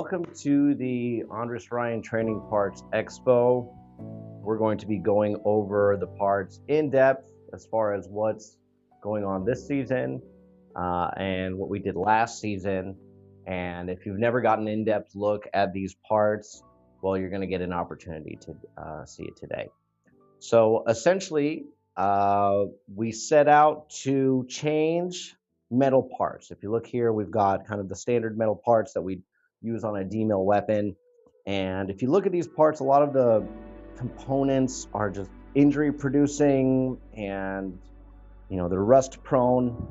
welcome to the Andres Ryan Training Parts Expo. We're going to be going over the parts in depth as far as what's going on this season and what we did last season. And if you've never gotten an in-depth look at these parts, well, you're going to get an opportunity to see it today. So essentially, we set out to change metal parts. If you look here, we've got kind of the standard metal parts that we use on a D-mill weapon. And if you look at these parts, a lot of the components are just injury producing and, they're rust prone.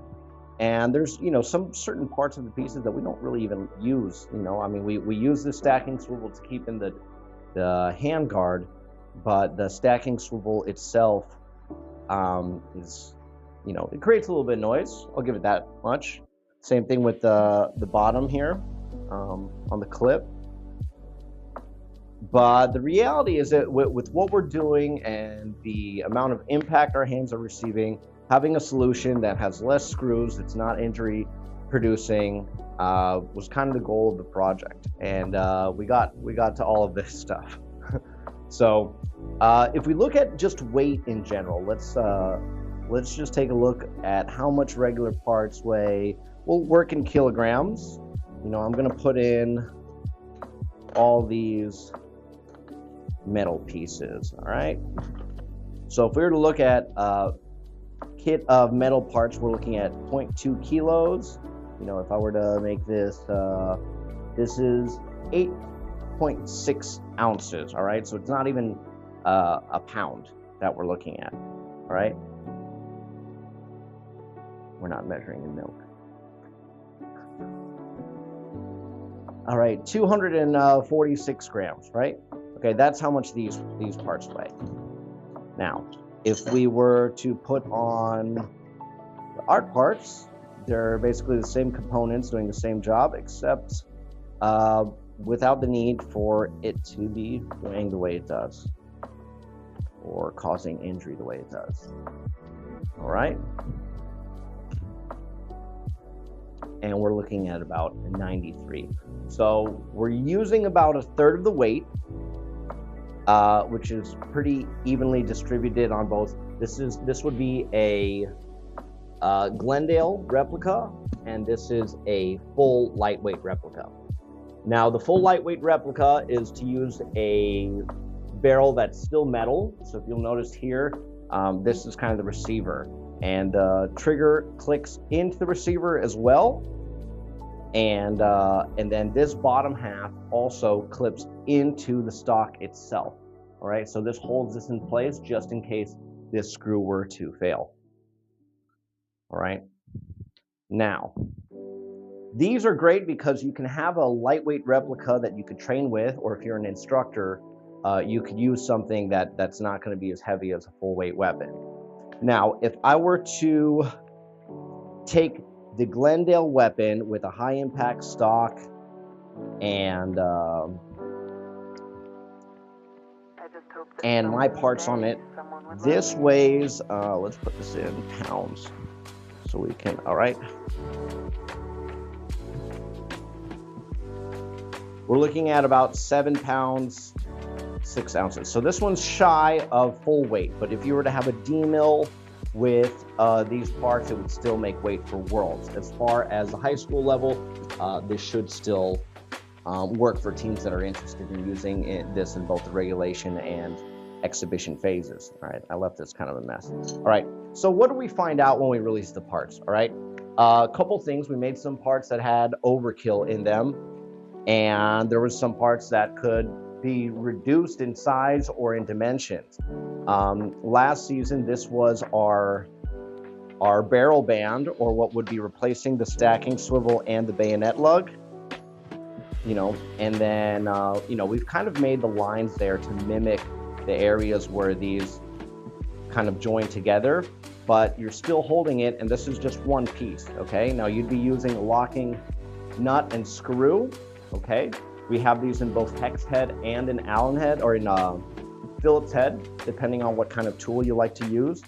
And there's, some certain parts of the pieces that we don't really even use. We use the stacking swivel to keep in the hand guard, but the stacking swivel itself is, it creates a little bit of noise. I'll give it that much. Same thing with the bottom here on the clip. But the reality is that with what we're doing and the amount of impact our hands are receiving, having a solution that has less screws, that's not injury producing, was kind of the goal of the project. And we got to all of this stuff. So if we look at just weight in general, let's just take a look at how much regular parts weigh. We'll work in kilograms. I'm going to put in all these metal pieces, all right? So if we were to look at a kit of metal parts, we're looking at 0.2 kilos. If I were to make this, this is 8.6 ounces, all right? So it's not even a pound that we're looking at, all right? We're not measuring in milk. All right, 246 grams, right? Okay, that's how much these parts weigh. Now, if we were to put on the art parts, they're basically the same components doing the same job, except without the need for it to be weighing the way it does or causing injury the way it does. All right? And we're looking at about 93. So we're using about a third of the weight, which is pretty evenly distributed on both. This would be a Glendale replica, and this is a full lightweight replica. Now, the full lightweight replica is to use a barrel that's still metal. So if you'll notice here, this is kind of the receiver, and the trigger clicks into the receiver as well. And then this bottom half also clips into the stock itself. All right, so this holds this in place just in case this screw were to fail. All right, now these are great because you can have a lightweight replica that you could train with, or if you're an instructor, you could use something that's not going to be as heavy as a full weight weapon. Now, if I were to take the Glendale weapon with a high impact stock and my parts on it, this weighs, let's put this in pounds so we can, all right. We're looking at about 7 pounds, 6 ounces. So this one's shy of full weight, but if you were to have a D-mill with these parts, it would still make weight for Worlds. As far as the high school level, this should still work for teams that are interested in using this in both the regulation and exhibition phases. All right, I left this kind of a mess. All right, so what do we find out when we release the parts? All right, a couple things. We made some parts that had overkill in them, and there was some parts that could be reduced in size or in dimensions. Last season, this was our barrel band, or what would be replacing the stacking swivel and the bayonet lug. And then we've kind of made the lines there to mimic the areas where these kind of join together, but you're still holding it, and this is just one piece. Okay, now you'd be using a locking nut and screw. Okay, we have these in both hex head and in Allen head, or in Phillips head, depending on what kind of tool you like to use.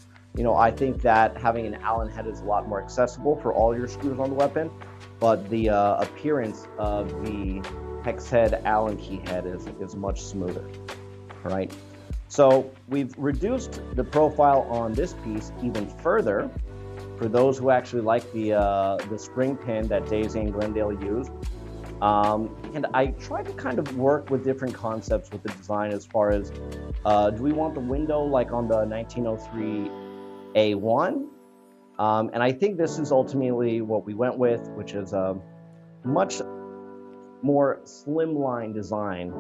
I think that having an Allen head is a lot more accessible for all your screws on the weapon, but the appearance of the hex head Allen key head is much smoother. All right. So we've reduced the profile on this piece even further for those who actually like the spring pin that Daisy and Glendale used. And I tried to kind of work with different concepts with the design as far as, do we want the window like on the 1903 A1? And I think this is ultimately what we went with, which is a much more slimline design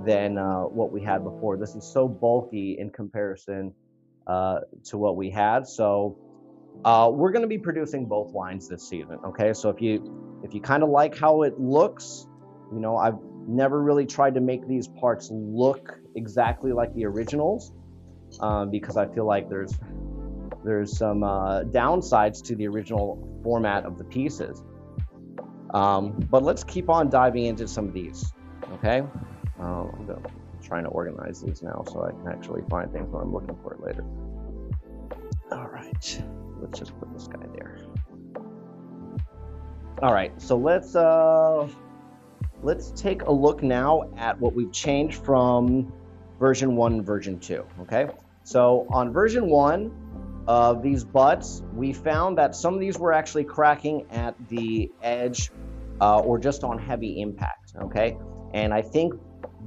than what we had before. This is so bulky in comparison to what we had. So we're going to be producing both lines this season. Okay, so if you kind of like how it looks, you know, I've never really tried to make these parts look exactly like the originals because I feel like there's some downsides to the original format of the pieces. But let's keep on diving into some of these. Okay, I'm trying to organize these now so I can actually find things when I'm looking for it later. All right, let's just put this guy there. All right, so let's take a look now at what we've changed from version 1 and version 2. Okay, so on version 1 of these butts, we found that some of these were actually cracking at the edge or just on heavy impact. Okay, and I think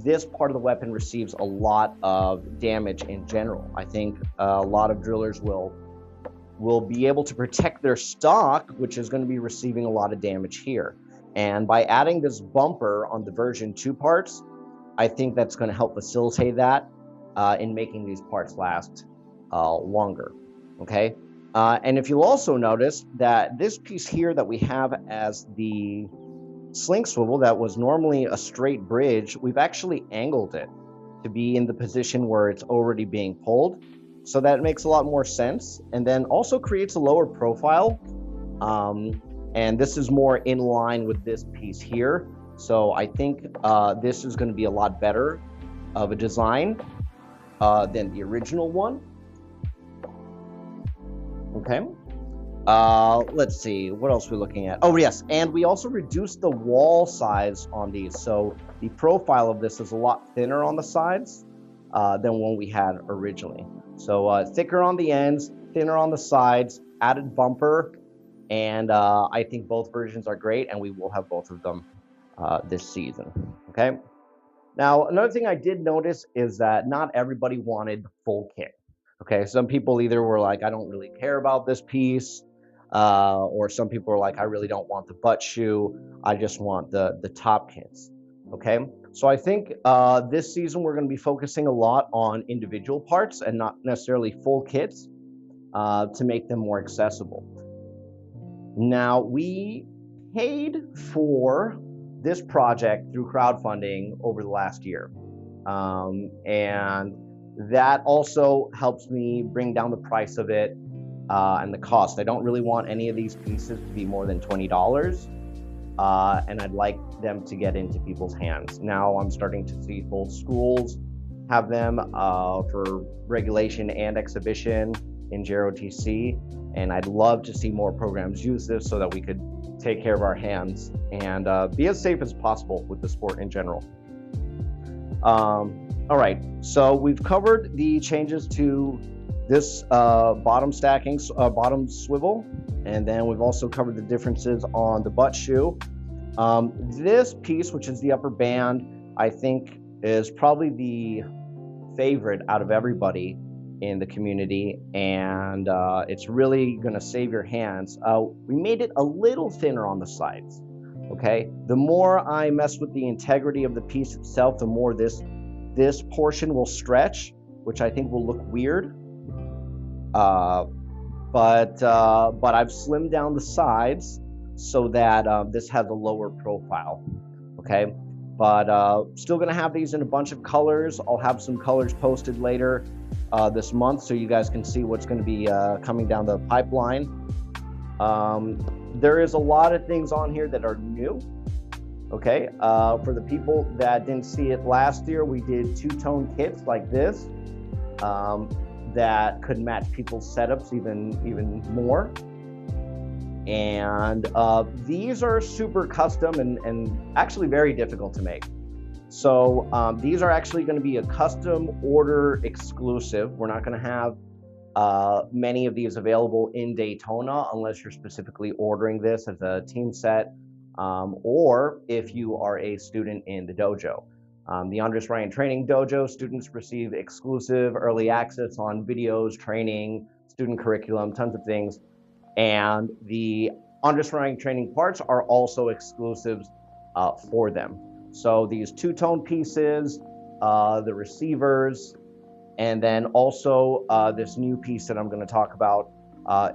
this part of the weapon receives a lot of damage in general. I think a lot of drillers will be able to protect their stock, which is going to be receiving a lot of damage here. And by adding this bumper on the version 2 parts, I think that's going to help facilitate that in making these parts last longer. Okay, and if you'll also notice that this piece here that we have as the sling swivel that was normally a straight bridge, we've actually angled it to be in the position where it's already being pulled. So that makes a lot more sense, and then also creates a lower profile. And this is more in line with this piece here. So I think this is going to be a lot better of a design than the original one. Okay. Let's see, what else we're looking at. Oh yes, and we also reduced the wall size on these. So the profile of this is a lot thinner on the sides than one we had originally. So thicker on the ends, thinner on the sides, added bumper, and I think both versions are great, and we will have both of them this season. Okay. Now, another thing I did notice is that not everybody wanted the full kit. Okay, some people either were like, I don't really care about this piece, or some people are like, I really don't want the butt shoe, I just want the top kits. Okay, so I think this season we're going to be focusing a lot on individual parts and not necessarily full kits to make them more accessible. Now, we paid for this project through crowdfunding over the last year, and that also helps me bring down the price of it and the cost. I don't really want any of these pieces to be more than $20, and I'd like them to get into people's hands. Now I'm starting to see both schools have them for regulation and exhibition in JROTC, and I'd love to see more programs use this so that we could take care of our hands and be as safe as possible with the sport in general. All right, so we've covered the changes to this bottom swivel, and then we've also covered the differences on the butt shoe. This piece, which is the upper band, I think is probably the favorite out of everybody in the community, and it's really going to save your hands. We made it a little thinner on the sides. Okay, the more I mess with the integrity of the piece itself, the more this portion will stretch, which I think will look weird. But I've slimmed down the sides so that this has a lower profile. Okay, but still gonna have these in a bunch of colors. I'll have some colors posted later this month so you guys can see what's going to be coming down the pipeline. There is a lot of things on here that are new. Okay, for the people that didn't see it last year, we did two-tone kits like this that could match people's setups even more. And these are super custom and actually very difficult to make. So these are actually going to be a custom order exclusive. We're not going to have many of these available in Daytona unless you're specifically ordering this as a team set, or if you are a student in the dojo. The Andres Ryan Training Dojo, students receive exclusive early access on videos, training, student curriculum, tons of things. And the Andres Ryan Training parts are also exclusives for them. So these two-tone pieces, the receivers, and then also this new piece that I'm going to talk about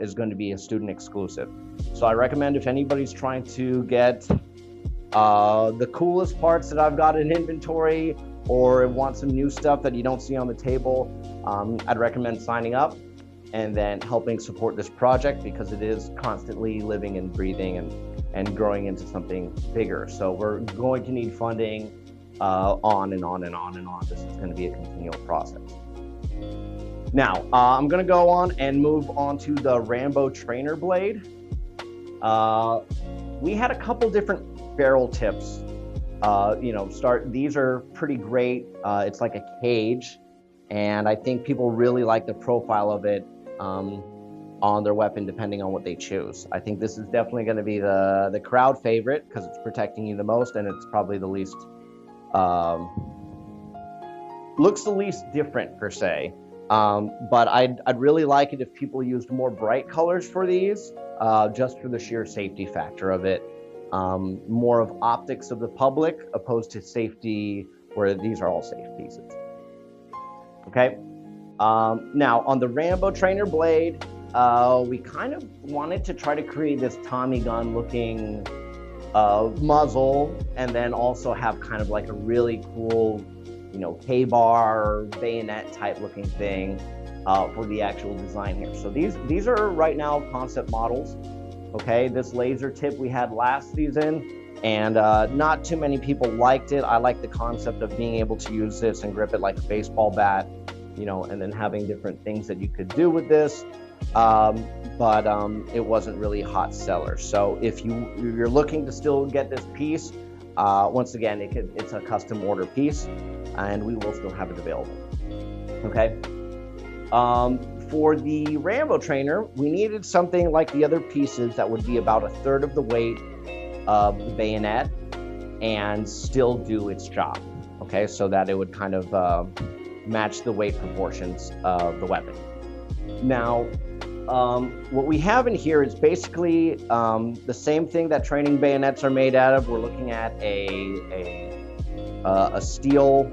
is going to be a student exclusive. So I recommend if anybody's trying to get the coolest parts that I've got in inventory, or want some new stuff that you don't see on the table, I'd recommend signing up and then helping support this project, because it is constantly living and breathing and growing into something bigger. So we're going to need funding on and on and on and on. This is going to be a continual process. Now, I'm going to go on and move on to the Rambo Trainer Blade. We had a couple different barrel tips. These are pretty great. It's like a cage, and I think people really like the profile of it on their weapon, depending on what they choose. I think this is definitely going to be the crowd favorite because it's protecting you the most, and it's probably the least looks the least different per se. But I'd really like it if people used more bright colors for these, just for the sheer safety factor of it. More of optics of the public opposed to safety, where these are all safe pieces. Okay. Now on the Rambo Trainer Blade, we kind of wanted to try to create this Tommy gun looking muzzle, and then also have kind of like a really cool, K-bar bayonet type looking thing for the actual design here. So these are right now concept models. Okay, this laser tip we had last season, and not too many people liked it. I like the concept of being able to use this and grip it like a baseball bat, and then having different things that you could do with this. But it wasn't really a hot seller. So if you're looking to still get this piece, once again, it's a custom order piece, and we will still have it available. Okay. For the Rambo Trainer, we needed something like the other pieces that would be about 1/3 of the weight of the bayonet and still do its job. Okay, so that it would kind of match the weight proportions of the weapon. Now, what we have in here is basically the same thing that training bayonets are made out of. We're looking at a steel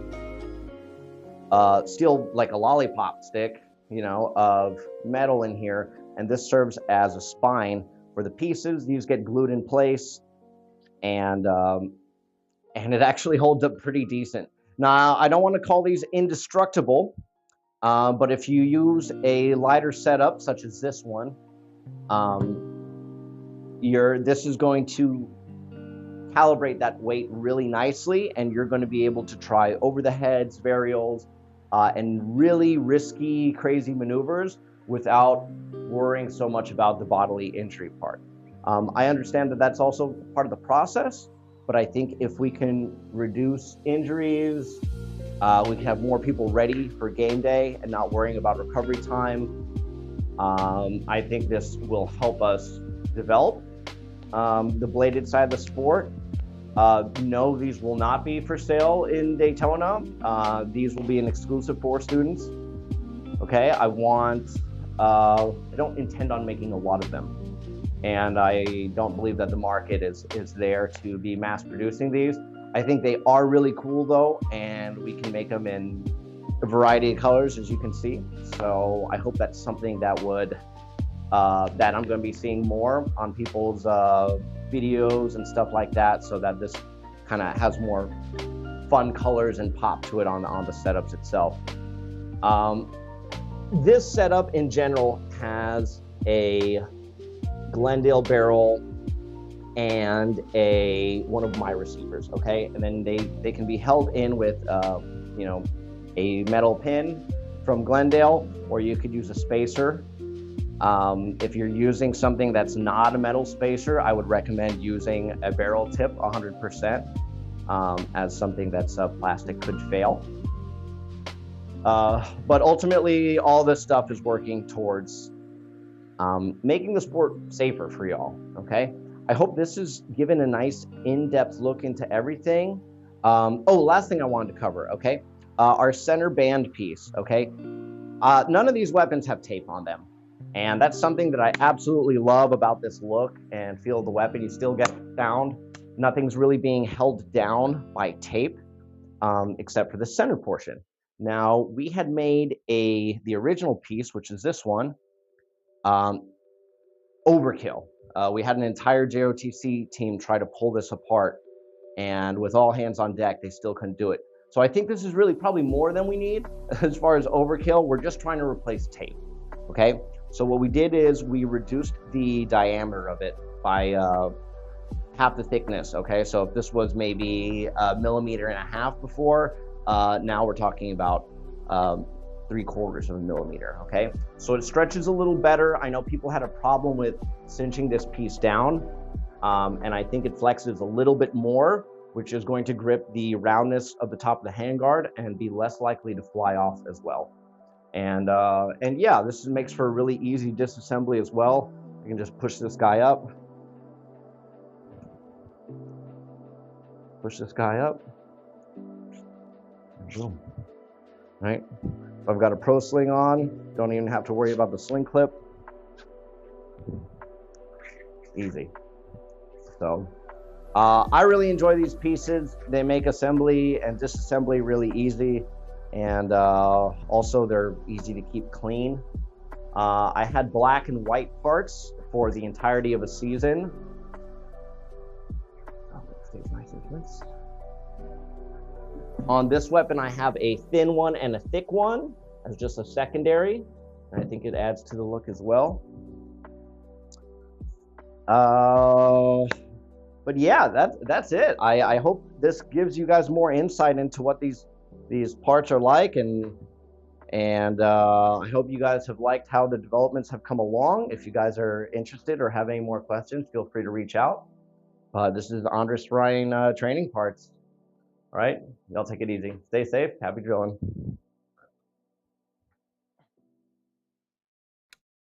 like a lollipop stick, of metal in here, and this serves as a spine for the pieces. These get glued in place, and it actually holds up pretty decent. Now, I don't want to call these indestructible, but if you use a lighter setup such as this one, this is going to calibrate that weight really nicely, and you're going to be able to try over the heads, varials, and really risky, crazy maneuvers without worrying so much about the bodily injury part. I understand that that's also part of the process, but I think if we can reduce injuries, we can have more people ready for game day and not worrying about recovery time. I think this will help us develop the bladed side of the sport. No, these will not be for sale in Daytona. These will be an exclusive for students. Okay, I don't intend on making a lot of them. And I don't believe that the market is there to be mass producing these. I think they are really cool though, and we can make them in a variety of colors, as you can see. So I hope that's something that that I'm going to be seeing more on people's videos and stuff like that, so that this kind of has more fun colors and pop to it on the setups itself. This setup in general has a Glendale barrel and one of my receivers, okay? And then they can be held in with a metal pin from Glendale, or you could use a spacer. If you're using something that's not a metal spacer, I would recommend using a barrel tip 100%. as something that's plastic could fail. But ultimately, all this stuff is working towards making the sport safer for y'all, okay? I hope this has given a nice in-depth look into everything. Last thing I wanted to cover, okay? Our center band piece, okay? None of these weapons have tape on them. And that's something that I absolutely love about this look and feel of the weapon. You still get sound. Nothing's really being held down by tape, except for the center portion. Now, we had made the original piece, which is this one, overkill. We had an entire JOTC team try to pull this apart, and with all hands on deck, they still couldn't do it. So I think this is really probably more than we need as far as overkill. We're just trying to replace tape, okay? So what we did is we reduced the diameter of it by half the thickness, okay? So if this was maybe 1.5 millimeters before, now we're talking about 3/4 of a millimeter, okay? So it stretches a little better. I know people had a problem with cinching this piece down, and I think it flexes a little bit more, which is going to grip the roundness of the top of the handguard and be less likely to fly off as well. And yeah, this makes for a really easy disassembly as well. You can just push this guy up. Push this guy up. Boom. Right? If I've got a pro sling on, don't even have to worry about the sling clip. Easy. So I really enjoy these pieces. They make assembly and disassembly really easy, and also they're easy to keep clean. I had black and white parts for the entirety of a season. Oh, it stays nice and crisp. On this weapon, I have a thin one and a thick one as just a secondary, and I think it adds to the look as well. But yeah, that's it. I hope this gives you guys more insight into what these parts are like, and I hope you guys have liked how the developments have come along. If you guys are interested or have any more questions, feel free to reach out. This is Andres Ryan Training Parts. All right, y'all take it easy. Stay safe. Happy drilling.